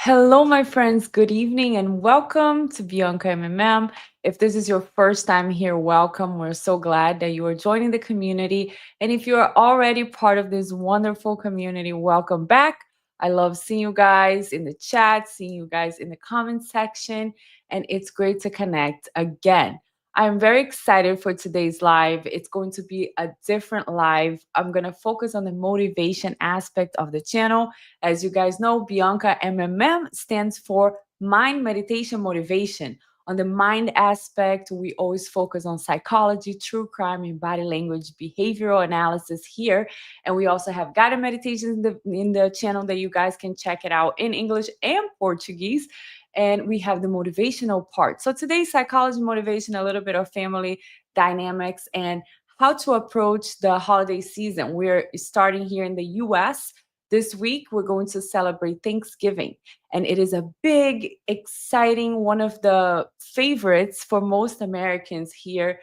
Hello, my friends. Good evening and welcome to BiancaMMM. If this is your first time here, welcome. We're so glad that you are joining the community. And if you are already part of this wonderful community, welcome back. I love seeing you guys in the chat, seeing you guys in the comment section, and it's great to connect again. I'm very excited for today's live. It's going to be a different live. I'm going to focus on the motivation aspect of the channel. As you guys know, BiancaMMM stands for Mind Meditation Motivation. On the mind aspect, we always focus on psychology, true crime, and body language behavioral analysis here. And we also have guided meditations in the channel that you guys can check it out in English and Portuguese. And we have the motivational part. So today's psychology, motivation, a little bit of family dynamics, and how to approach the holiday season. We're starting here in the US. This week, we're going to celebrate Thanksgiving, and it is a big, exciting, one of the favorites for most Americans here.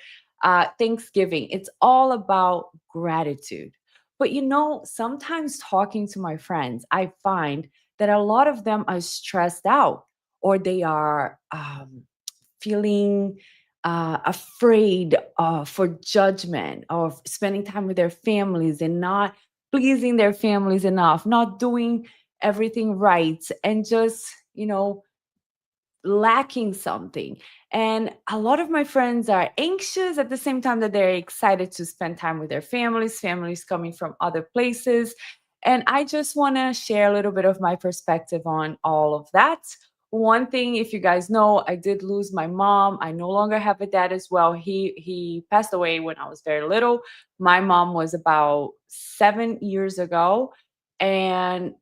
Thanksgiving. It's all about gratitude. But sometimes talking to my friends, I find that a lot of them are stressed out or they are feeling afraid for judgment of spending time with their families and not pleasing their families enough, not doing everything right, and just, lacking something. And a lot of my friends are anxious at the same time that they're excited to spend time with their families coming from other places. And I just want to share a little bit of my perspective on all of that. One thing, if you guys know, I did lose my mom. I no longer have a dad as well. He passed away when I was very little. My mom was about 7 years ago. And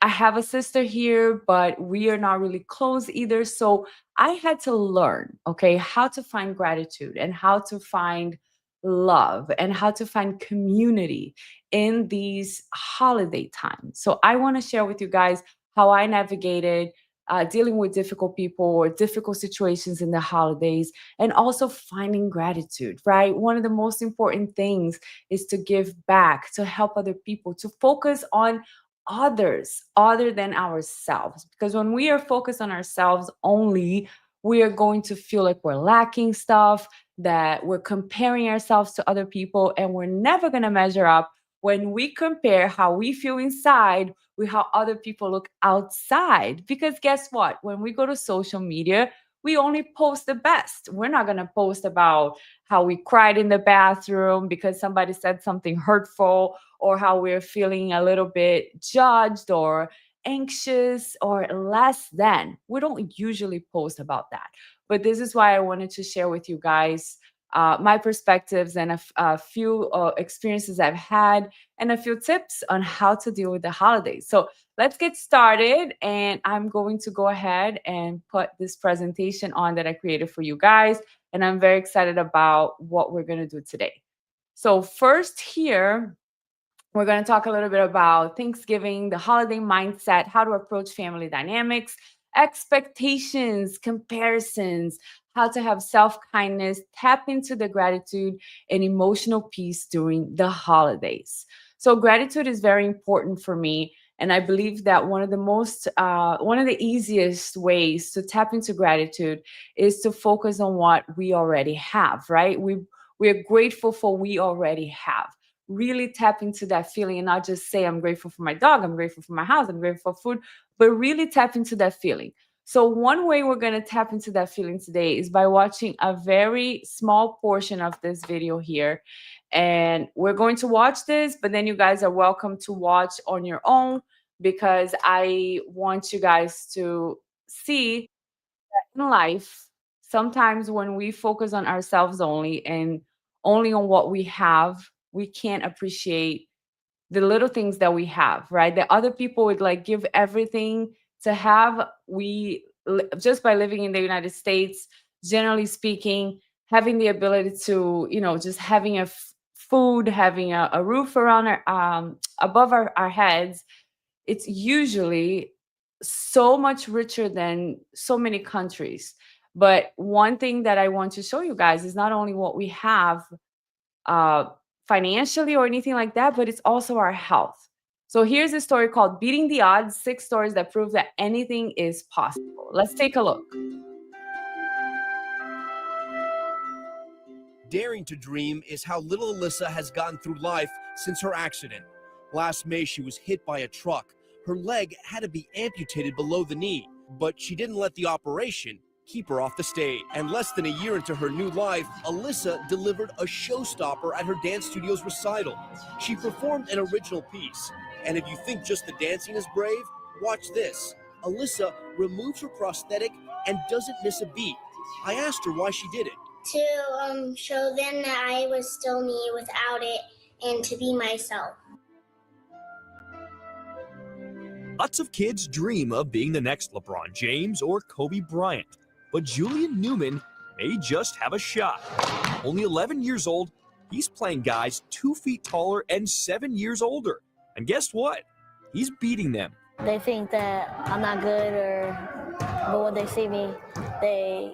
I have a sister here, but we are not really close either. So I had to learn, okay, how to find gratitude and how to find love and how to find community in these holiday times. So I want to share with you guys how I navigated dealing with difficult people or difficult situations in the holidays and also finding gratitude, right? One of the most important things is to give back, to help other people, to focus on others other than ourselves. Because when we are focused on ourselves only, we are going to feel like we're lacking stuff, that we're comparing ourselves to other people, and we're never going to measure up when we compare how we feel inside with how other people look outside. Because guess what? When we go to social media, we only post the best. We're not going to post about how we cried in the bathroom because somebody said something hurtful, or how we're feeling a little bit judged or anxious or less than. We don't usually post about that. But this is why I wanted to share with you guys my perspectives and a few experiences I've had and a few tips on how to deal with the holidays. So let's get started. And I'm going to go ahead and put this presentation on that I created for you guys. And I'm very excited about what we're going to do today. So, first, here, we're going to talk a little bit about Thanksgiving, the holiday mindset, how to approach family dynamics, expectations, comparisons, how to have self kindness, tap into the gratitude and emotional peace during the holidays. So, gratitude is very important for me. And I believe that one of the easiest ways to tap into gratitude is to focus on what we already have, right? We're grateful for what we already have. Really tap into that feeling and not just say, I'm grateful for my dog, I'm grateful for my house, I'm grateful for food, but really tap into that feeling. So, one way we're going to tap into that feeling today is by watching a very small portion of this video here. And we're going to watch this, but then you guys are welcome to watch on your own because I want you guys to see that in life, sometimes when we focus on ourselves only and only on what we have, we can't appreciate the little things that we have, right? That other people would like give everything to have. Just by living in the United States, generally speaking, having the ability to, just having food, having a roof around above our heads, it's usually so much richer than so many countries. But one thing that I want to show you guys is not only what we have uh, financially or anything like that, but it's also our health. So here's a story called Beating the Odds, 6 stories that prove that anything is possible. Let's take a look. Daring to dream is how little Alyssa has gotten through life since her accident. Last May, she was hit by a truck. Her leg had to be amputated below the knee, but she didn't let the operation keep her off the stage. And less than a year into her new life, Alyssa delivered a showstopper at her dance studio's recital. She performed an original piece. And if you think just the dancing is brave, watch this. Alyssa removes her prosthetic and doesn't miss a beat. I asked her why she did it. To show them that I was still me without it and to be myself. Lots of kids dream of being the next LeBron James or Kobe Bryant, but Julian Newman may just have a shot. Only 11 years old, he's playing guys 2 feet taller and 7 years older. And guess what? He's beating them. They think that I'm not good, but when they see me, they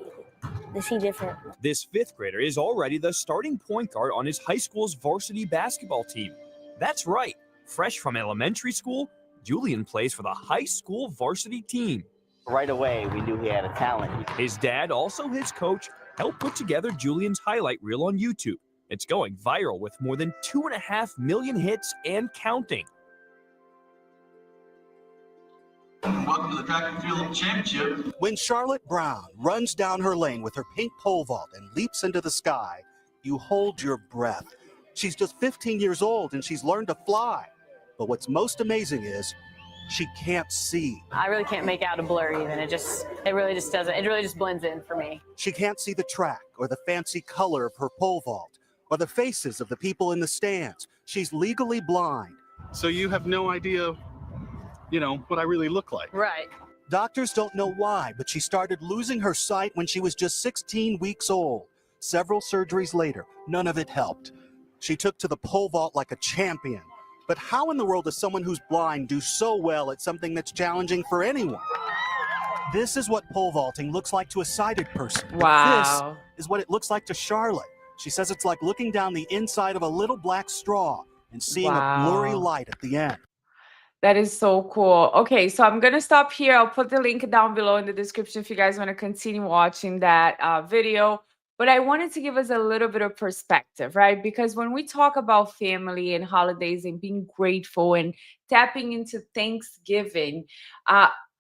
see different. This 5th grader is already the starting point guard on his high school's varsity basketball team. That's right, fresh from elementary school, Julian plays for the high school varsity team. Right away, we knew he had a talent. His dad, also his coach, helped put together Julian's highlight reel on YouTube. It's going viral with more than 2.5 million hits and counting. Welcome to the Track and Field Championship. When Charlotte Brown runs down her lane with her pink pole vault and leaps into the sky, you hold your breath. She's just 15 years old and she's learned to fly. But what's most amazing is she can't see. I really can't make out a blur even. It really just blends in for me. She can't see the track or the fancy color of her pole vault or the faces of the people in the stands. She's legally blind. So you have no idea, what I really look like. Right. Doctors don't know why, but she started losing her sight when she was just 16 weeks old. Several surgeries later, none of it helped. She took to the pole vault like a champion. But how in the world does someone who's blind do so well at something that's challenging for anyone? This is what pole vaulting looks like to a sighted person. Wow. This is what it looks like to Charlotte. She says it's like looking down the inside of a little black straw and seeing a blurry light at the end. That is so cool. Okay, so I'm going to stop here. I'll put the link down below in the description if you guys want to continue watching that video. But I wanted to give us a little bit of perspective, right? Because when we talk about family and holidays and being grateful and tapping into Thanksgiving,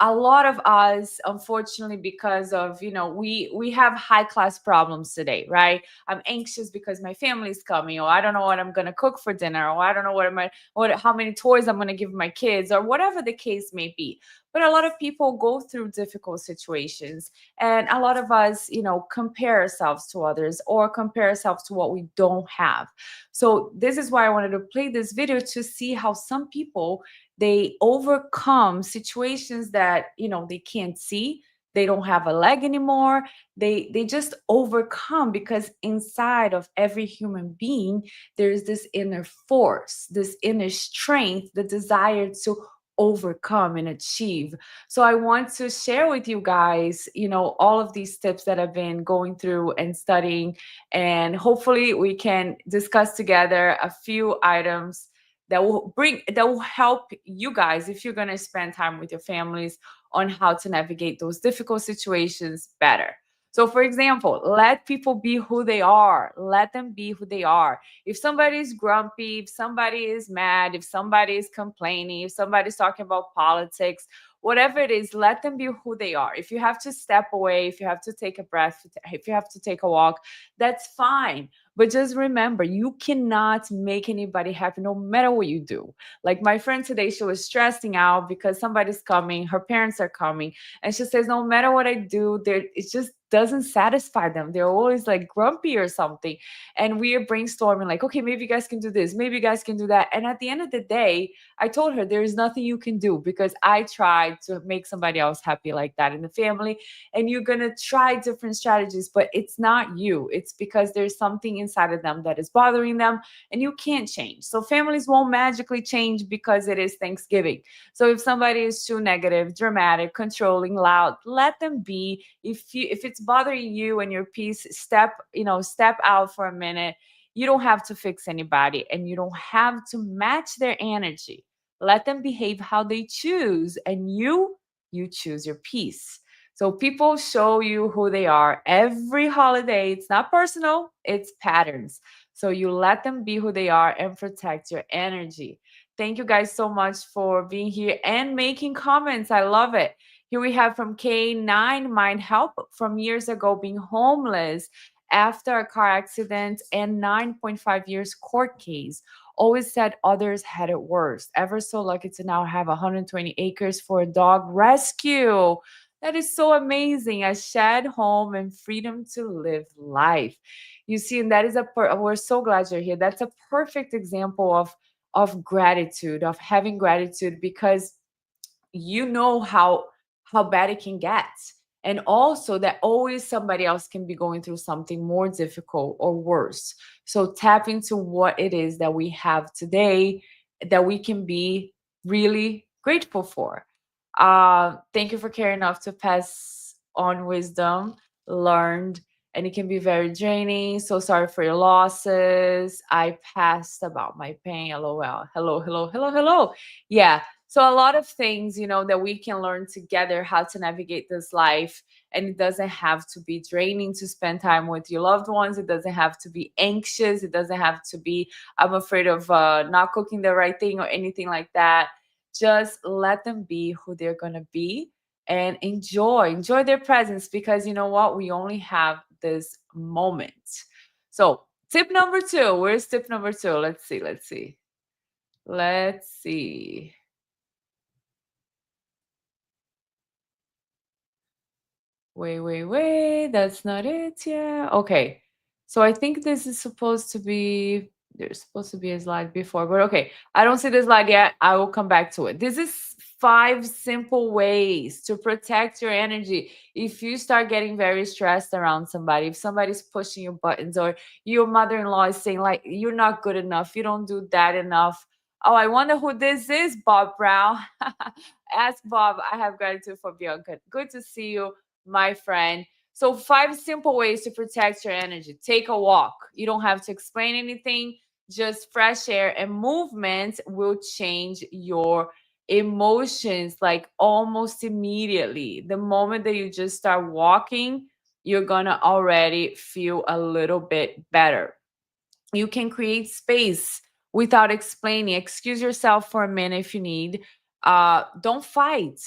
a lot of us, unfortunately, because of, we have high class problems today, right? I'm anxious because my family's coming, or I don't know what I'm going to cook for dinner, or I don't know how many toys I'm going to give my kids, or whatever the case may be. But a lot of people go through difficult situations, and a lot of us, compare ourselves to others or compare ourselves to what we don't have. So this is why I wanted to play this video, to see how some people, they overcome situations that, they can't see. They don't have a leg anymore. They just overcome, because inside of every human being, there's this inner force, this inner strength, the desire to overcome and achieve. So I want to share with you guys, all of these tips that I've been going through and studying, and hopefully we can discuss together a few items that will help you guys, if you're going to spend time with your families, on how to navigate those difficult situations better. So for example, let people be who they are. Let them be who they are. If somebody is grumpy, if somebody is mad, if somebody is complaining, if somebody's talking about politics, whatever it is, let them be who they are. If you have to step away, if you have to take a breath, if you have to take a walk, that's fine. But just remember, you cannot make anybody happy no matter what you do. Like my friend today, she was stressing out because somebody's coming, her parents are coming. And she says, no matter what I do, it just doesn't satisfy them. They're always like grumpy or something. And we are brainstorming like, okay, maybe you guys can do this. Maybe you guys can do that. And at the end of the day, I told her there is nothing you can do, because I tried to make somebody else happy like that in the family. And you're going to try different strategies, but it's not you. It's because there's something inside of them that is bothering them, and you can't change. So families won't magically change because it is Thanksgiving. So if somebody is too negative, dramatic, controlling, loud, let them be. If it's bothering you and your peace, step out for a minute. You don't have to fix anybody, and you don't have to match their energy. Let them behave how they choose, and you choose your peace. So people show you who they are every holiday. It's not personal, it's patterns. So you let them be who they are and protect your energy. Thank you guys so much for being here and making comments. I love it. Here we have from K9, Mind Help, from years ago being homeless after a car accident and 9.5 years court case. Always said others had it worse. Ever so lucky to now have 120 acres for a dog rescue. That is so amazing. A shed home and freedom to live life. You see, and that is we're so glad you're here. That's a perfect example of gratitude, of having gratitude, because you know how bad it can get, and also that always somebody else can be going through something more difficult or worse. So tap into what it is that we have today that we can be really grateful for. Thank you for caring enough to pass on wisdom learned, and it can be very draining. So sorry for your losses. I passed about my pain. LOL. Hello, hello, hello, hello. Yeah. So a lot of things, that we can learn together how to navigate this life. And it doesn't have to be draining to spend time with your loved ones. It doesn't have to be anxious. It doesn't have to be, I'm afraid of not cooking the right thing or anything like that. Just let them be who they're going to be and enjoy their presence, because you know what? We only have this moment. So tip number 2, where's tip number 2? Let's see. Wait. That's not it. Yeah. Okay. So I think this is supposed to be, there's supposed to be a slide before, but okay. I don't see the slide yet. I will come back to it. This is 5 simple ways to protect your energy. If you start getting very stressed around somebody, if somebody's pushing your buttons, or your mother-in-law is saying like, you're not good enough, you don't do that enough. Oh, I wonder who this is, Bob Brown. Ask Bob. I have gratitude for Bianca. Good to see you, my friend. So 5 simple ways to protect your energy. Take a walk. You don't have to explain anything. Just fresh air and movement will change your emotions like almost immediately. The moment that you just start walking, you're going to already feel a little bit better. You can create space without explaining. Excuse yourself for a minute if you need. Don't fight.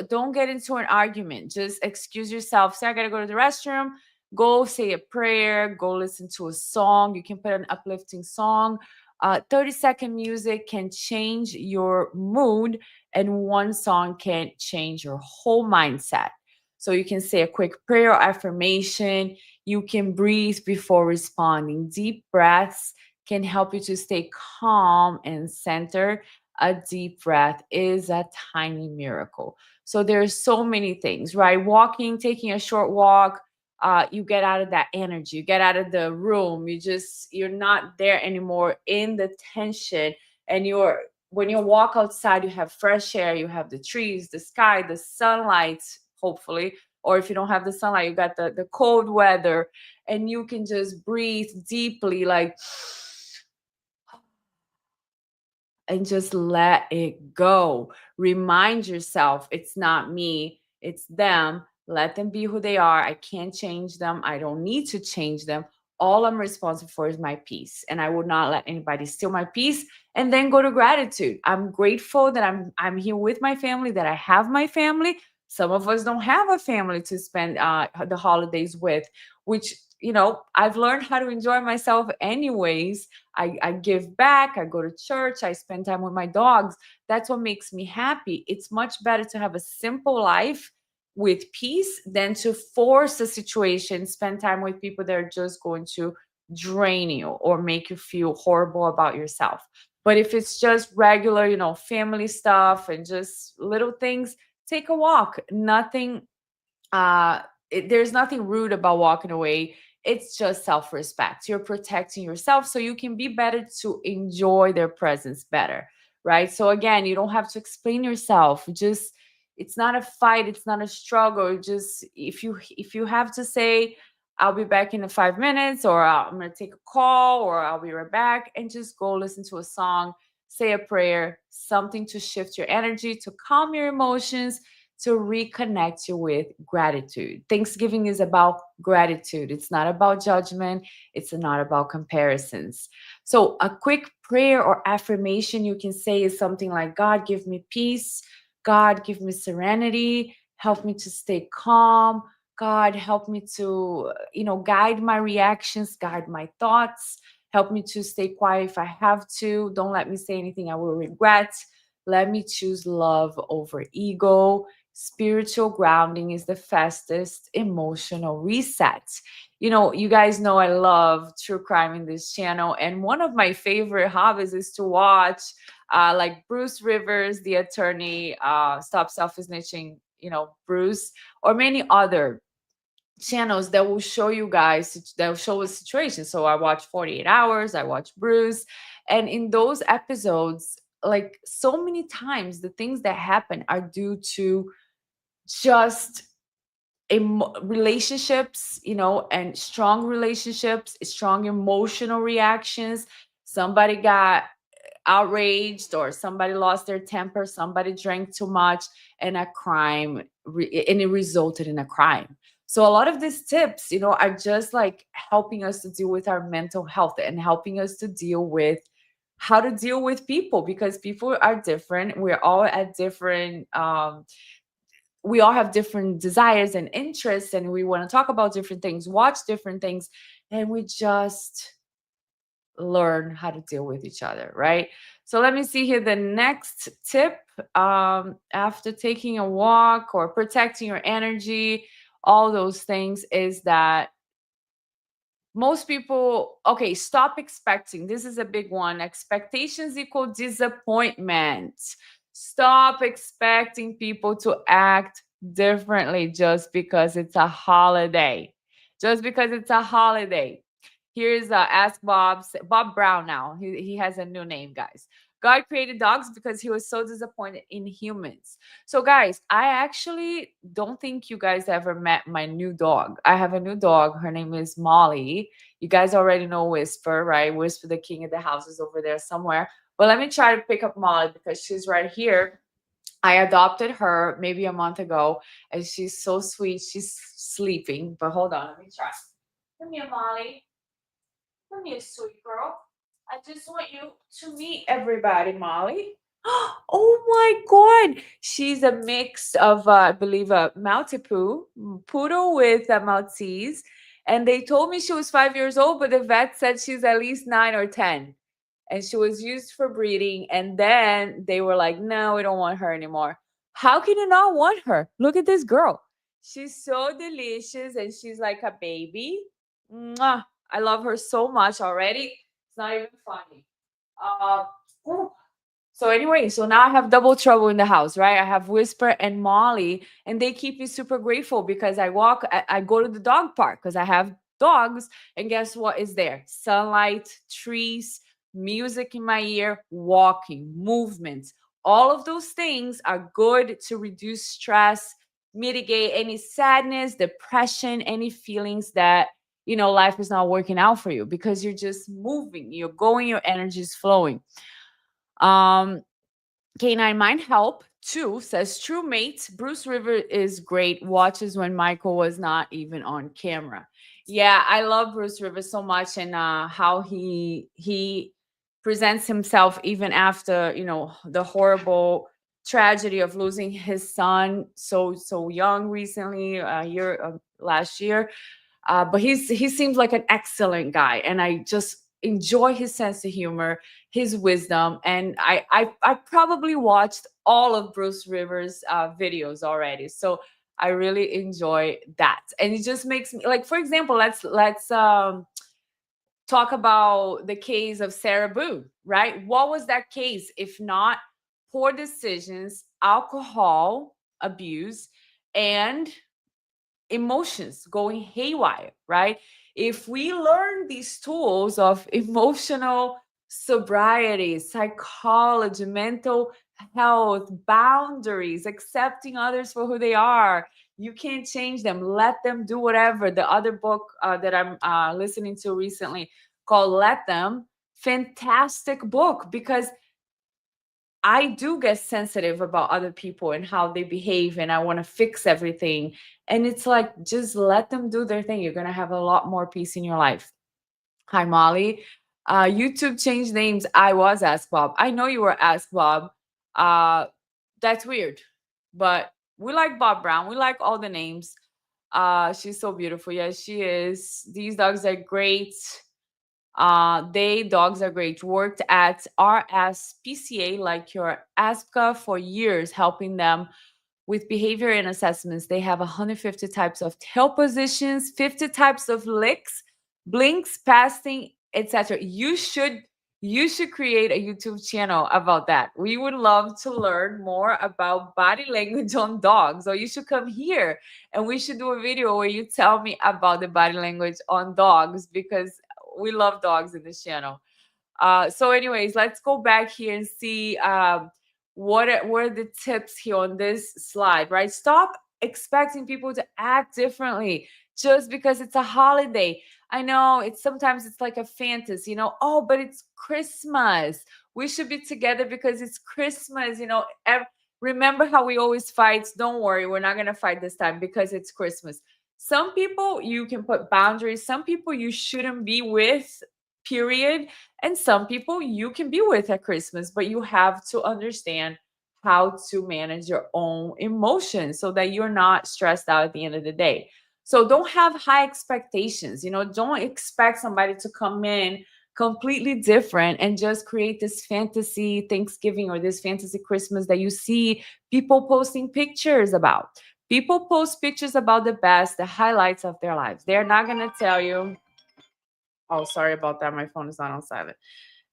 Don't get into an argument. Just excuse yourself. Say, I gotta go to the restroom. Go say a prayer. Go listen to a song. You can put an uplifting song. 30-second music can change your mood, and one song can change your whole mindset. So you can say a quick prayer or affirmation. You can breathe before responding. Deep breaths can help you to stay calm and centered. A deep breath is a tiny miracle. So there's so many things, right? Walking, taking a short walk, you get out of that energy, you get out of the room, you're not there anymore in the tension. And when you walk outside, you have fresh air, you have the trees, the sky, the sunlight, hopefully. Or if you don't have the sunlight, you got the cold weather, and you can just breathe deeply, like, and just let it go. Remind yourself, it's not me, it's them. Let them be who they are. I can't change them. I don't need to change them. All I'm responsible for is my peace, and I will not let anybody steal my peace. And then go to gratitude. I'm grateful that I'm here with my family, that I have my family. Some of us don't have a family to spend the holidays with, which, I've learned how to enjoy myself anyways. I give back, I go to church, I spend time with my dogs. That's what makes me happy. It's much better to have a simple life with peace than to force a situation, spend time with people that are just going to drain you or make you feel horrible about yourself. But if it's just regular, family stuff and just little things, take a walk. There's nothing rude about walking away. It's just self-respect. You're protecting yourself so you can be better to enjoy their presence better, right? So again, you don't have to explain yourself. Just, it's not a fight, it's not a struggle. Just, if you have to say, I'll be back in 5 minutes, or I'm going to take a call, or I'll be right back, and just go listen to a song, say a prayer, something to shift your energy, to calm your emotions, to reconnect you with gratitude. Thanksgiving is about gratitude. It's not about judgment. It's not about comparisons. So, a quick prayer or affirmation you can say is something like, God, give me peace. God, give me serenity. Help me to stay calm. God, help me to, guide my reactions, guide my thoughts. Help me to stay quiet if I have to. Don't let me say anything I will regret. Let me choose love over ego. Spiritual grounding is the fastest emotional reset. You guys know I love true crime in this channel. And one of my favorite hobbies is to watch like Bruce Rivers, the attorney, Stop Selfish Snitching, Bruce, or many other channels that will show you guys, that will show a situation. So I watch 48 Hours, I watch Bruce. And in those episodes, like so many times, the things that happen are due to just relationships, and strong relationships, strong emotional reactions. Somebody got outraged, or somebody lost their temper, somebody drank too much, and a crime, and it resulted in a crime. So a lot of these tips, are just like helping us to deal with our mental health and helping us to deal with how to deal with people, because people are different. We're all at different we all have different desires and interests, and we want to talk about different things, watch different things, and we just learn how to deal with each other, right? So let me see here. The next tip, after taking a walk or protecting your energy, all those things, is that most people, okay, stop expecting. This is a big one. Expectations equal disappointment. Stop expecting people to act differently just because it's a holiday. Just because it's a holiday. Here's Ask Bob Brown now. He has a new name, guys. God created dogs because he was so disappointed in humans. So, guys, I actually don't think you guys ever met my new dog. I have a new dog. Her name is Molly. You guys already know Whisper, right? Whisper, the king of the house, is over there somewhere. But let me try to pick up Molly because she's right here. I adopted her maybe a month ago, and she's so sweet. She's sleeping, but hold on, let me try. Come here, Molly. Come here, sweet girl. I just want you to meet everybody, Molly. Oh my God. She's a mix of, I believe, a Maltipoo, poodle with a Maltese. And they told me she was 5 years old, but the vet said she's at least 9 or 10. And she was used for breeding. And then they were like, no, we don't want her anymore. How can you not want her? Look at this girl. She's so delicious and she's like a baby. Mwah. I love her so much already. It's not even funny. Uh, so anyway, so now I have double trouble in the house, right? I have Whisper and Molly, and they keep me super grateful because I go to the dog park because I have dogs, and guess what is there? Sunlight, trees, music in my ear, walking, movements. All of those things are good to reduce stress, mitigate any sadness, depression, any feelings that life is not working out for you because you're just moving, you're going, your energy is flowing. um Canine Mind Help too says, true mate, Bruce River is great. Watches when Michael was not even on camera. Yeah, I love Bruce River so much, and how he presents himself even after the horrible tragedy of losing his son so young recently, last year. But he seems like an excellent guy, and I just enjoy his sense of humor, his wisdom, and I probably watched all of Bruce Rivers' videos already, so I really enjoy that, and it just makes me, like, for example, let's talk about the case of Sarah Boone, right? What was that case if not poor decisions, alcohol abuse, and emotions going haywire, right? If we learn these tools of emotional sobriety, psychology, mental health, boundaries, accepting others for who they are, you can't change them. Let them do whatever. The other book that I'm listening to recently called Let Them, fantastic book, because I do get sensitive about other people and how they behave, and I want to fix everything. And it's like, just let them do their thing. You're going to have a lot more peace in your life. Hi, Molly. YouTube changed names. I was Ask Bob. I know you were Ask Bob. That's weird. But we like Bob Brown. We like all the names. She's so beautiful. Yes, she is. These dogs are great. Dogs are great. Worked at RSPCA, like your ASPCA, for years, helping them with behavior and assessments. They have 150 types of tail positions, 50 types of licks, blinks, passing, etc. You should create a YouTube channel about that. We would love to learn more about body language on dogs. Or you should come here and we should do a video where you tell me about the body language on dogs, because we love dogs in this channel. So anyways, let's go back here and see what are the tips here on this slide, right? Stop expecting people to act differently just because it's a holiday. I know sometimes it's like a fantasy, oh, but it's Christmas. We should be together because it's Christmas, remember how we always fight? Don't worry, we're not going to fight this time because it's Christmas. Some people you can put boundaries, some people you shouldn't be with, period. And some people you can be with at Christmas, but you have to understand how to manage your own emotions so that you're not stressed out at the end of the day. So don't have high expectations. Don't expect somebody to come in completely different and just create this fantasy Thanksgiving or this fantasy Christmas that you see people posting pictures about. People post pictures about the best, the highlights of their lives. They're not going to tell you, oh, sorry about that. My phone is not on silent.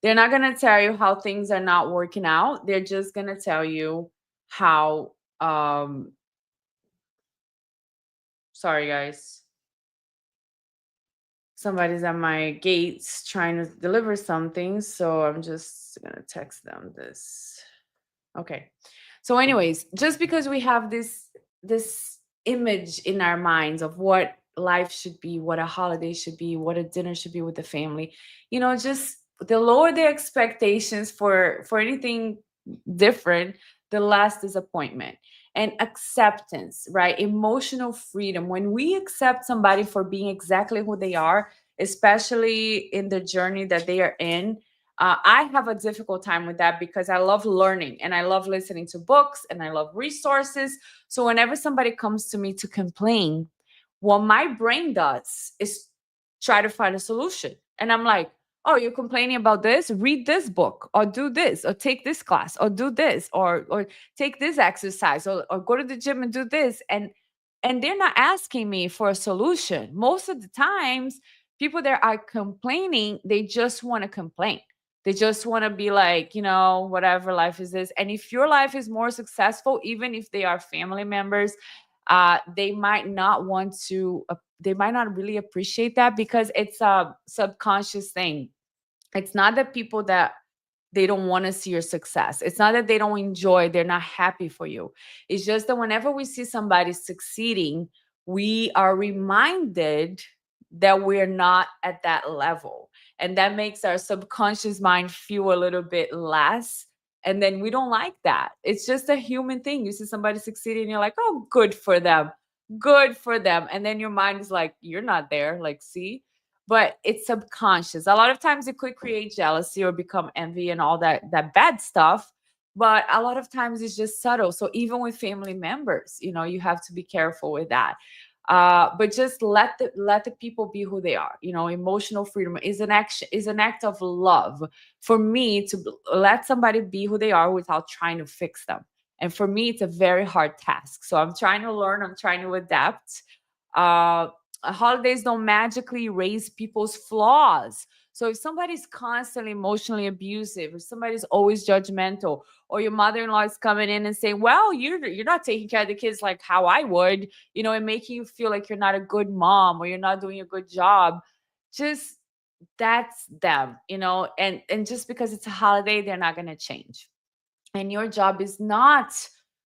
They're not going to tell you how things are not working out. They're just going to tell you how, sorry, guys. Somebody's at my gates trying to deliver something. So I'm just going to text them this. Okay. So anyways, just because we have this image in our minds of what life should be, what a holiday should be, what a dinner should be with the family, just the lower the expectations for anything different, the less disappointment. And acceptance, right? Emotional freedom. When we accept somebody for being exactly who they are, especially in the journey that they are in, I have a difficult time with that because I love learning and I love listening to books and I love resources. So whenever somebody comes to me to complain, what my brain does is try to find a solution. And I'm like, oh, you're complaining about this? Read this book or do this or take this class or do this or take this exercise or go to the gym and do this. And they're not asking me for a solution. Most of the times, people that are complaining, they just want to complain. They just want to be like, whatever life is this. And if your life is more successful, even if they are family members, they might not want to, they might not really appreciate that because it's a subconscious thing. It's not that people that they don't want to see your success. It's not that they don't enjoy, they're not happy for you. It's just that whenever we see somebody succeeding, we are reminded that we're not at that level. And that makes our subconscious mind feel a little bit less. And then we don't like that. It's just a human thing. You see somebody succeeding, and you're like, oh, good for them. Good for them. And then your mind is like, you're not there. Like, see? But it's subconscious. A lot of times it could create jealousy or become envy and all that bad stuff. But a lot of times it's just subtle. So even with family members, you have to be careful with that. But just let the people be who they are. Emotional freedom is an act of love for me to let somebody be who they are without trying to fix them. And for me, it's a very hard task. So I'm trying to learn. I'm trying to adapt. Holidays don't magically erase people's flaws. So if somebody's constantly emotionally abusive, or somebody's always judgmental, or your mother-in-law is coming in and saying, well, you're not taking care of the kids like how I would, and making you feel like you're not a good mom or you're not doing a good job, just that's them, and just because it's a holiday, they're not going to change. And your job is not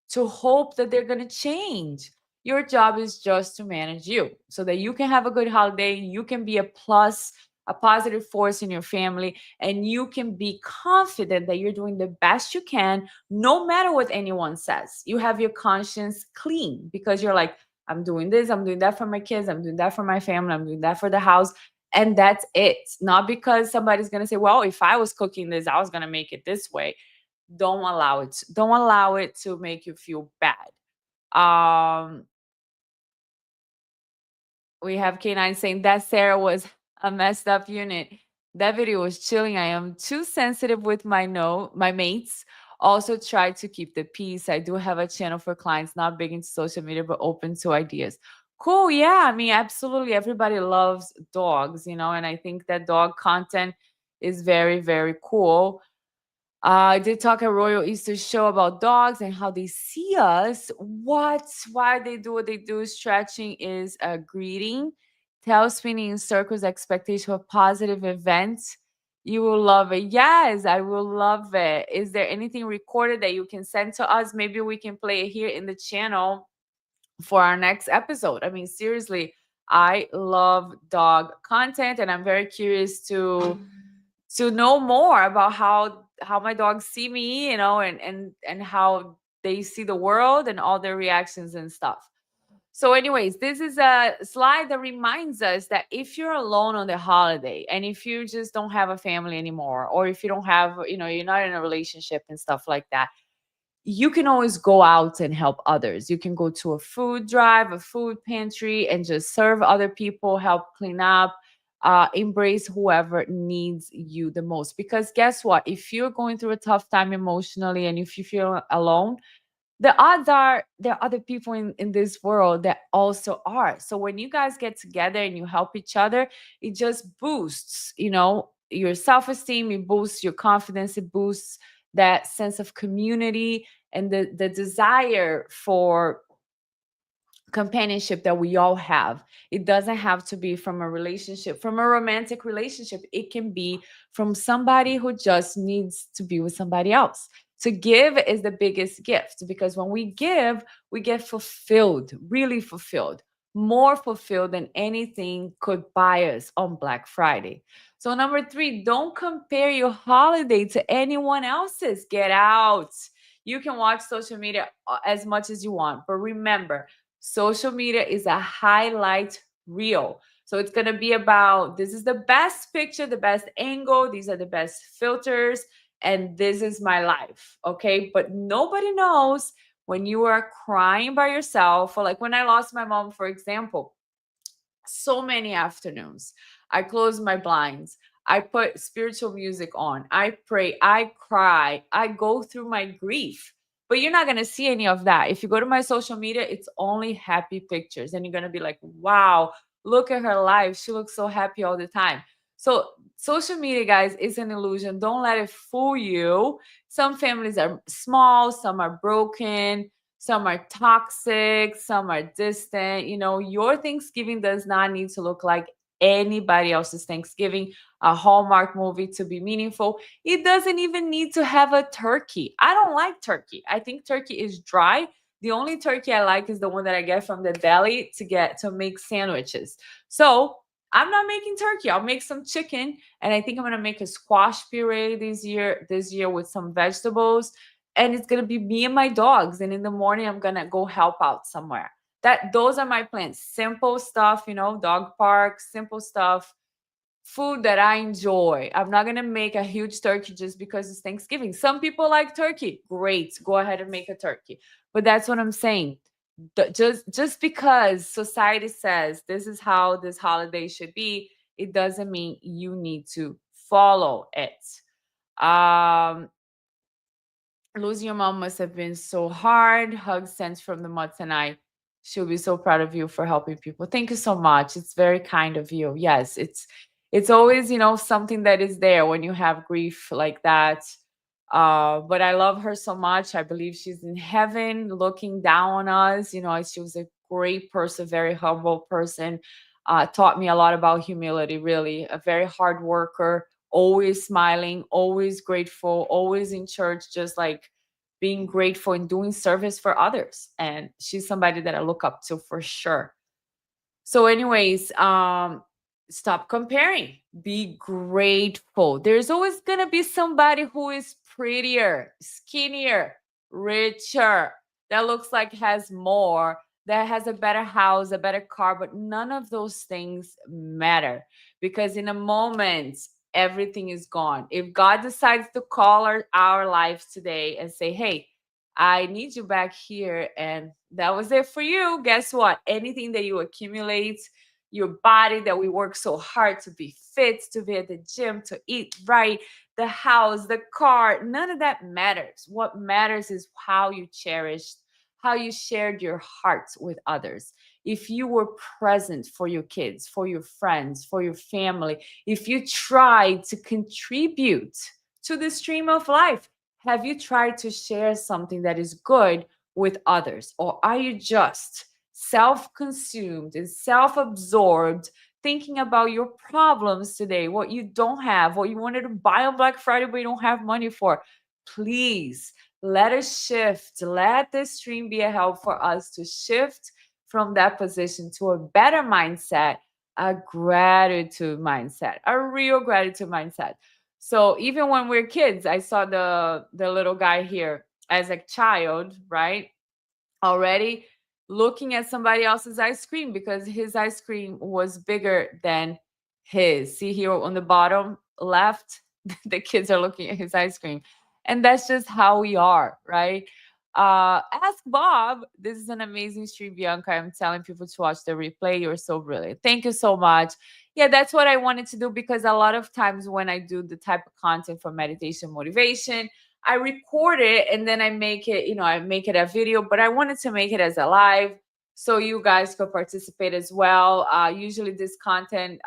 to hope that they're going to change. Your job is just to manage you so that you can have a good holiday. You can be a plus a positive force in your family, and you can be confident that you're doing the best you can, no matter what anyone says. You have your conscience clean because you're like, I'm doing this, I'm doing that for my kids, I'm doing that for my family, I'm doing that for the house. And that's it. Not because somebody's going to say, well, if I was cooking this, I was going to make it this way. Don't allow it. Don't allow it to make you feel bad. We have K9 saying that Sarah was a messed up unit. That video was chilling. I am too sensitive with my mates. Also try to keep the peace. I do have a channel for clients, not big into social media, but open to ideas. Cool. Yeah. I mean, absolutely. Everybody loves dogs, and I think that dog content is very, very cool. I did talk at Royal Easter show about dogs and how they see us. Why they do what they do. Stretching is a greeting. Tail spinning in circles, expectation of positive events. You will love it. Yes, I will love it. Is there anything recorded that you can send to us? Maybe we can play it here in the channel for our next episode. I mean, seriously, I love dog content, and I'm very curious to know more about how my dogs see me, and how they see the world and all their reactions and stuff. So anyways, this is a slide that reminds us that if you're alone on the holiday, and if you just don't have a family anymore, or if you don't have, you're not in a relationship and stuff like that, you can always go out and help others. You can go to a food drive, a food pantry, and just serve other people, help clean up, embrace whoever needs you the most. Because guess what? If you're going through a tough time emotionally and if you feel alone, the odds are there are other people in this world that also are. So when you guys get together and you help each other, it just boosts, your self-esteem, it boosts your confidence, it boosts that sense of community and the desire for companionship that we all have. It doesn't have to be from a relationship, from a romantic relationship. It can be from somebody who just needs to be with somebody else. To give is the biggest gift, because when we give, we get fulfilled, really fulfilled, more fulfilled than anything could buy us on Black Friday. So, number 3, don't compare your holiday to anyone else's. Get out. You can watch social media as much as you want, but remember, social media is a highlight reel. So it's going to be about, this is the best picture, the best angle, these are the best filters, and this is my life. Okay. But nobody knows when you are crying by yourself, or like when I lost my mom, for example, so many afternoons, I close my blinds. I put spiritual music on. I pray. I cry. I go through my grief. But you're not going to see any of that. If you go to my social media, it's only happy pictures. And you're going to be like, wow, look at her life. She looks so happy all the time. So, social media, guys, is an illusion. Don't let it fool you. Some families are small, some are broken, some are toxic, some are distant. Your Thanksgiving does not need to look like anybody else's Thanksgiving, a Hallmark movie to be meaningful. It doesn't even need to have a turkey. I don't like turkey. I think turkey is dry. The only turkey I like is the one that I get from the deli to make sandwiches. So I'm not making turkey. I'll make some chicken, and I think I'm gonna make a squash puree this year with some vegetables, and it's gonna be me and my dogs. And in the morning, I'm gonna go help out somewhere. Those are my plans. Simple stuff, dog park, simple stuff, food that I enjoy. I'm not gonna make a huge turkey just because it's Thanksgiving. Some people like turkey. Great, go ahead and make a turkey. But that's what I'm saying. Just because society says this is how this holiday should be, it doesn't mean you need to follow it. Losing your mom must have been so hard. Hugs sent from the mud tonight. She'll be so proud of you for helping people. Thank you so much. It's very kind of you. Yes, it's always, something that is there when you have grief like that. But I love her so much. I believe she's in heaven looking down on us. She was a great person, very humble person. Taught me a lot about humility, really. A very hard worker, always smiling, always grateful, always in church, just like being grateful and doing service for others. And she's somebody that I look up to for sure. So anyways, Stop comparing. Be grateful. There's always going to be somebody who is prettier, skinnier, richer, that looks like has more, that has a better house, a better car, but none of those things matter because in a moment, everything is gone. If God decides to call our lives today and say, hey, I need you back here, and that was it for you, guess what? Anything that you accumulate, your body that we work so hard to be fit, to be at the gym, to eat right, the house, the car, none of that matters. What matters is how you cherished, how you shared your heart with others. If you were present for your kids, for your friends, for your family, if you tried to contribute to the stream of life, have you tried to share something that is good with others? Or are you just self consumed and self absorbed, thinking about your problems today, what you don't have, what you wanted to buy on Black Friday, but you don't have money for? Please let us shift. Let this stream be a help for us to shift from that position to a better mindset, a gratitude mindset, a real gratitude mindset. So even when we're kids, I saw the little guy here as a child, right? Already looking at somebody else's ice cream because his ice cream was bigger than his. See here on the bottom left, the kids are looking at his ice cream. And that's just how we are, right? Ask Bob. This is an amazing stream, Bianca. I'm telling people to watch the replay. You're so brilliant. Thank you so much. Yeah, that's what I wanted to do because a lot of times when I do the type of content for meditation motivation, I record it and then I make it, I make it a video, but I wanted to make it as a live so you guys could participate as well. Usually this content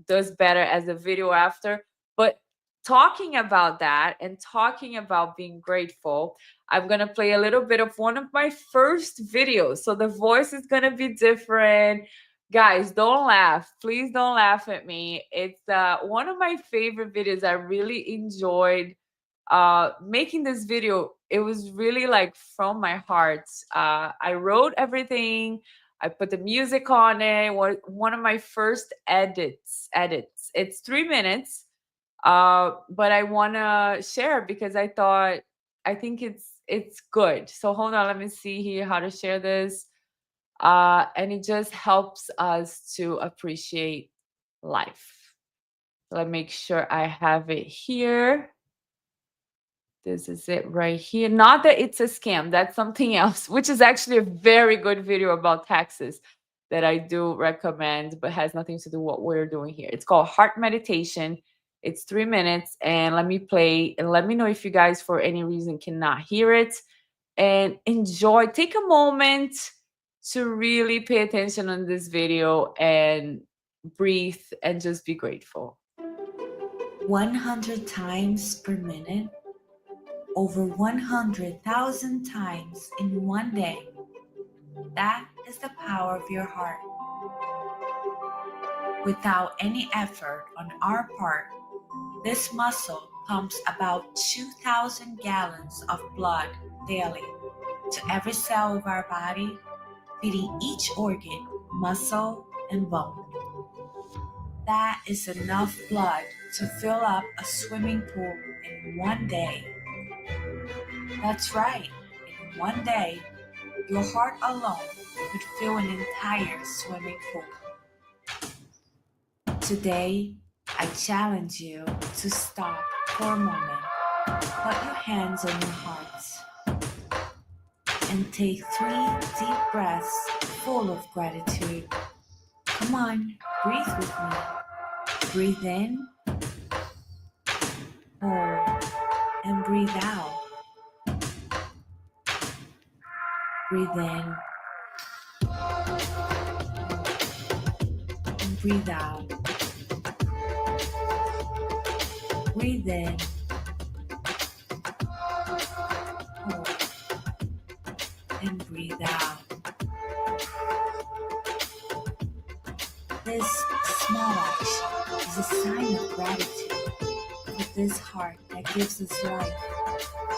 does better as a video after, but talking about that and talking about being grateful, I'm going to play a little bit of one of my first videos. So the voice is going to be different. Guys, don't laugh. Please don't laugh at me. It's one of my favorite videos. I really enjoyed making this video. It was really like from my heart. I wrote everything. I put the music on it. One of my first edits. It's 3 minutes, but I want to share because I think it's good. So hold on, let me see here how to share this. And it just helps us to appreciate life. Let me make sure I have it here. This is it right here. Not that it's a scam, that's something else, which is actually a very good video about taxes that I do recommend, but has nothing to do with what we're doing here. It's called Heart Meditation. It's 3 minutes, and let me play and let me know if you guys, for any reason, cannot hear it. And enjoy. Take a moment to really pay attention on this video and breathe and just be grateful. 100 times per minute, over 100,000 times in one day. That is the power of your heart. Without any effort on our part, this muscle pumps about 2,000 gallons of blood daily to every cell of our body, feeding each organ, muscle, and bone. That is enough blood to fill up a swimming pool in one day. That's right, in one day, your heart alone could fill an entire swimming pool. Today, I challenge you to stop for a moment, put your hands on your hearts, and take 3 deep breaths full of gratitude. Come on, breathe with me. Breathe in, hold, and breathe out. Breathe in, and breathe out. Breathe in, hold, and breathe out. This small action is a sign of gratitude for this heart that gives us life,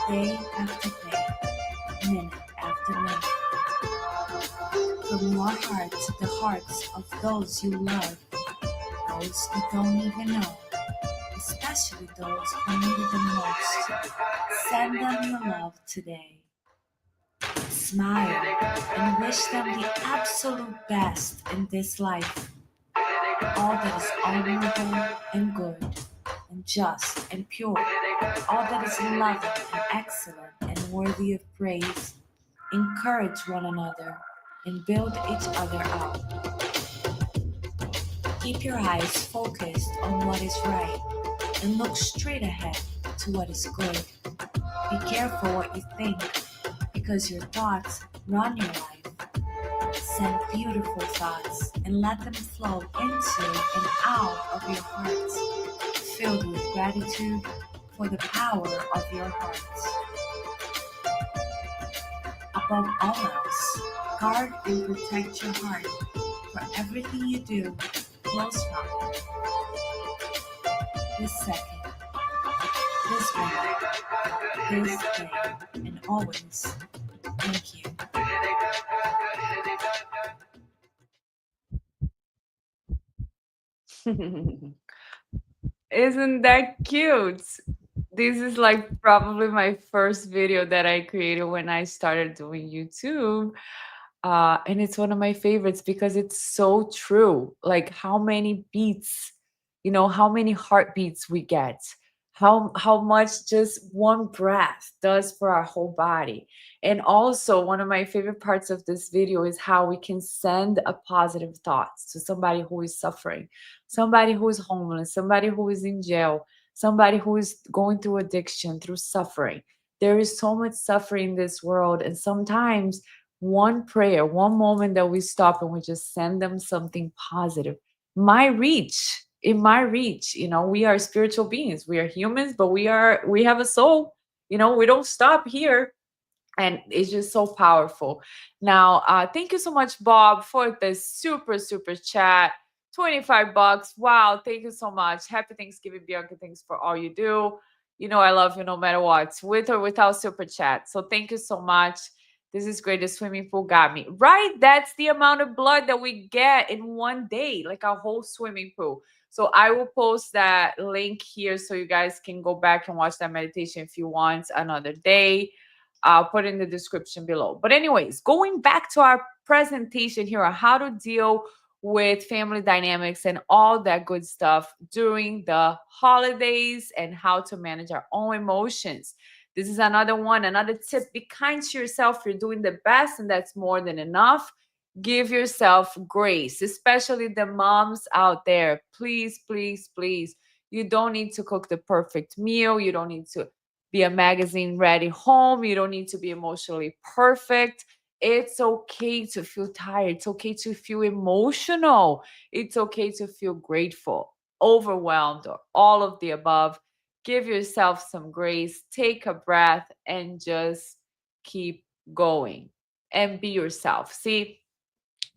day after day, minute after minute. From your heart to the hearts of those you love, go those you don't even know, especially those who need it the most. Send them your love today. Smile and wish them the absolute best in this life. All that is honorable and good and just and pure. All that is loving and excellent and worthy of praise. Encourage one another and build each other up. Keep your eyes focused on what is right and look straight ahead to what is good. Be careful what you think because your thoughts run your life. Send beautiful thoughts and let them flow into and out of your hearts, filled with gratitude for the power of your hearts. Above all else, guard and protect your heart, for everything you do flows from it. This second, this moment, this day, and always. Thank you. Isn't that cute? This is like probably my first video that I created when I started doing YouTube. And it's one of my favorites because it's so true. Like how many beats, how many heartbeats we get, how much just one breath does for our whole body. And also one of my favorite parts of this video is how we can send a positive thoughts to somebody who is suffering, somebody who is homeless, somebody who is in jail, somebody who is going through addiction, through suffering. There is so much suffering in this world, and sometimes one prayer, one moment that we stop and we just send them something positive. My reach, in my reach, we are spiritual beings. We are humans, but we have a soul. We don't stop here, and it's just so powerful. Now, thank you so much, Bob, for this super chat. $25. Wow, thank you so much. Happy Thanksgiving, Bianca. Thanks for all you do. I love you no matter what, with or without super chat. So thank you so much. This is great. The swimming pool got me. Right? That's the amount of blood that we get in one day, like a whole swimming pool. So I will post that link here so you guys can go back and watch that meditation if you want another day. I'll put in the description below. But anyways, going back to our presentation here on how to deal with family dynamics and all that good stuff during the holidays and how to manage our own emotions. This is another tip. Be kind to yourself. You're doing the best, and that's more than enough. Give yourself grace, especially the moms out there. Please, please, please. You don't need to cook the perfect meal. You don't need to be a magazine ready home. You don't need to be emotionally perfect. It's okay to feel tired. It's okay to feel emotional. It's okay to feel grateful, overwhelmed, or all of the above. Give yourself some grace, take a breath, and just keep going and be yourself. See,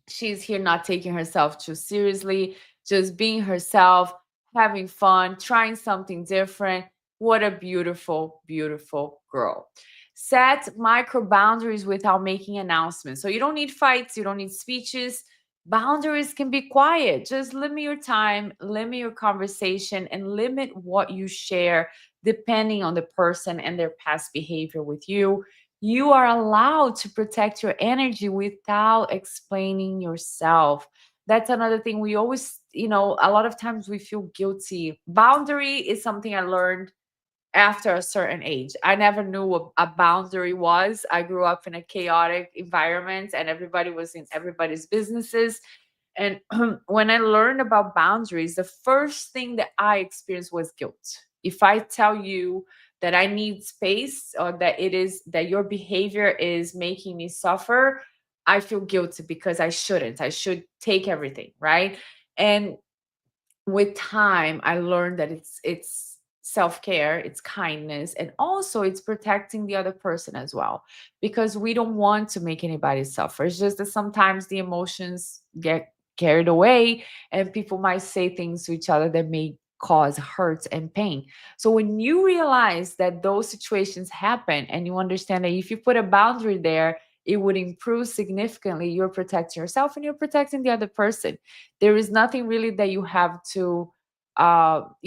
she's here not taking herself too seriously, just being herself, having fun, trying something different. What a beautiful, beautiful girl. Set micro boundaries without making announcements. So you don't need fights, you don't need speeches. Boundaries can be quiet. Just limit your time, limit your conversation, and limit what you share depending on the person and their past behavior with you. You are allowed to protect your energy without explaining yourself. That's another thing we always, a lot of times we feel guilty. Boundary is something I learned after a certain age. I never knew what a boundary was. I grew up in a chaotic environment and everybody was in everybody's businesses. And when I learned about boundaries, the first thing that I experienced was guilt. If I tell you that I need space or that it is that your behavior is making me suffer, I feel guilty because I shouldn't. I should take everything, right? And with time I learned that it's self-care, it's kindness, and also it's protecting the other person as well, because we don't want to make anybody suffer. It's just that sometimes the emotions get carried away and people might say things to each other that may cause hurt and pain. So when you realize that those situations happen and you understand that if you put a boundary there, it would improve significantly. You're protecting yourself and you're protecting the other person. There is nothing really that you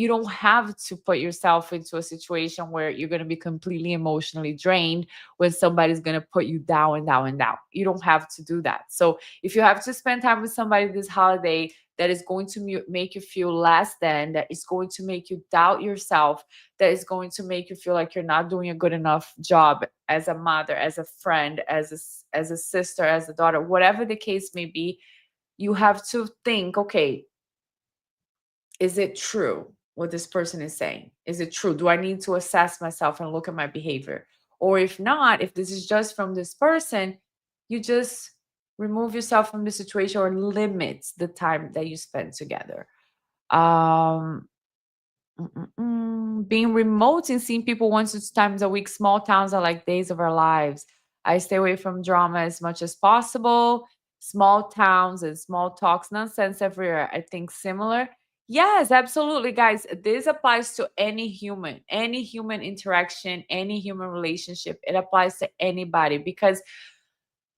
don't have to put yourself into a situation where you're going to be completely emotionally drained when somebody's going to put you down and down and down. You don't have to do that. So if you have to spend time with somebody this holiday that is going to make you feel less than, that is going to make you doubt yourself, that is going to make you feel like you're not doing a good enough job as a mother, as a friend, as a sister, as a daughter, whatever the case may be, you have to think, okay, is it true what this person is saying? Is it true? Do I need to assess myself and look at my behavior? Or if not, if this is just from this person, you just remove yourself from the situation or limit the time that you spend together. Um, Being remote and seeing people once or two times a week, small towns are like days of our lives. I stay away from drama as much as possible. Small towns and small talks, nonsense everywhere. I think similar. Yes, absolutely, guys. This applies to any human interaction, any human relationship. It applies to anybody because